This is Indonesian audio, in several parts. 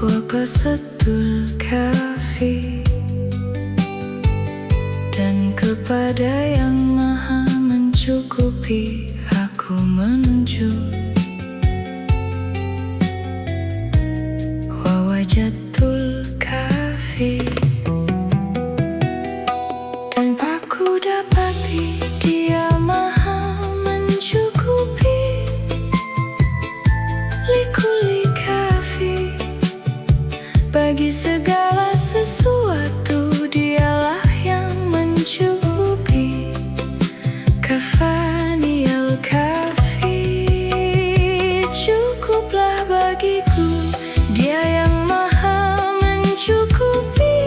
Wabasatul kafi, dan kepada yang maha mencukupi aku menuju. Wawajatul kafi, tanpa ku dapati dia maha mencukupi. Likuli kafi, bagi segala sesuatu dialah yang mencukupi. Kafani al-kafi, cukuplah bagiku dia yang maha mencukupi.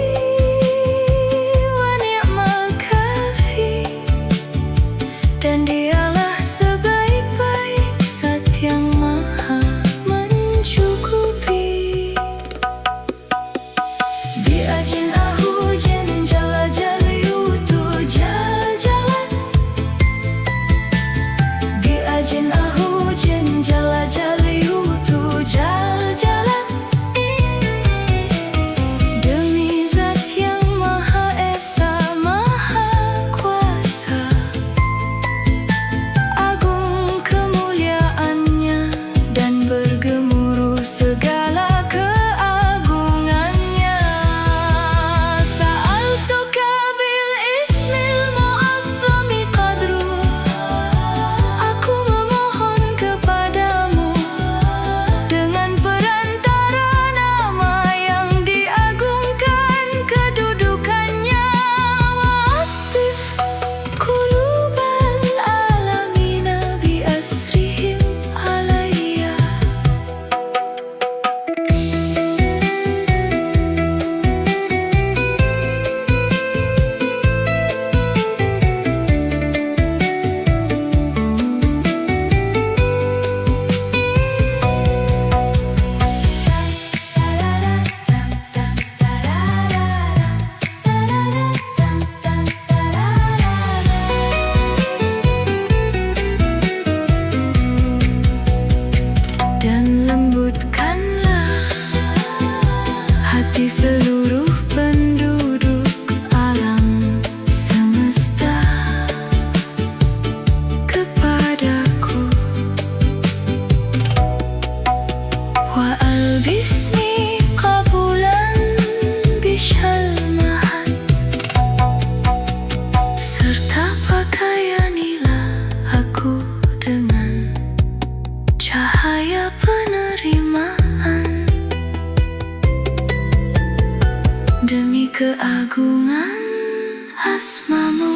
Wa ni'mal kafi, dan dialah sebaik-baik zat yang maha mencukupi. Bi'ajin ahujin jala jaliutu jal jalat, bi'ajin ahujin jala jaliutu jal jalat. Demi zat yang maha esa maha kuasa, agung kemuliaannya dan bergemuruh segala keagungannya. Sa'altuka bil ismil mu'azzami qadruh, aku memohon kepadamu dengan perantara nama yang diagungkan kedudukannya. Wa'atif qulubal alamina bi asrihim alayya. Dan lembutkanlah hati seluruh penduduk alam semesta kepadaku. Wa albisni qabulan bishal mahat, serta pakaianilah aku dengan cahaya penerimaan. Demi keagungan asmamu.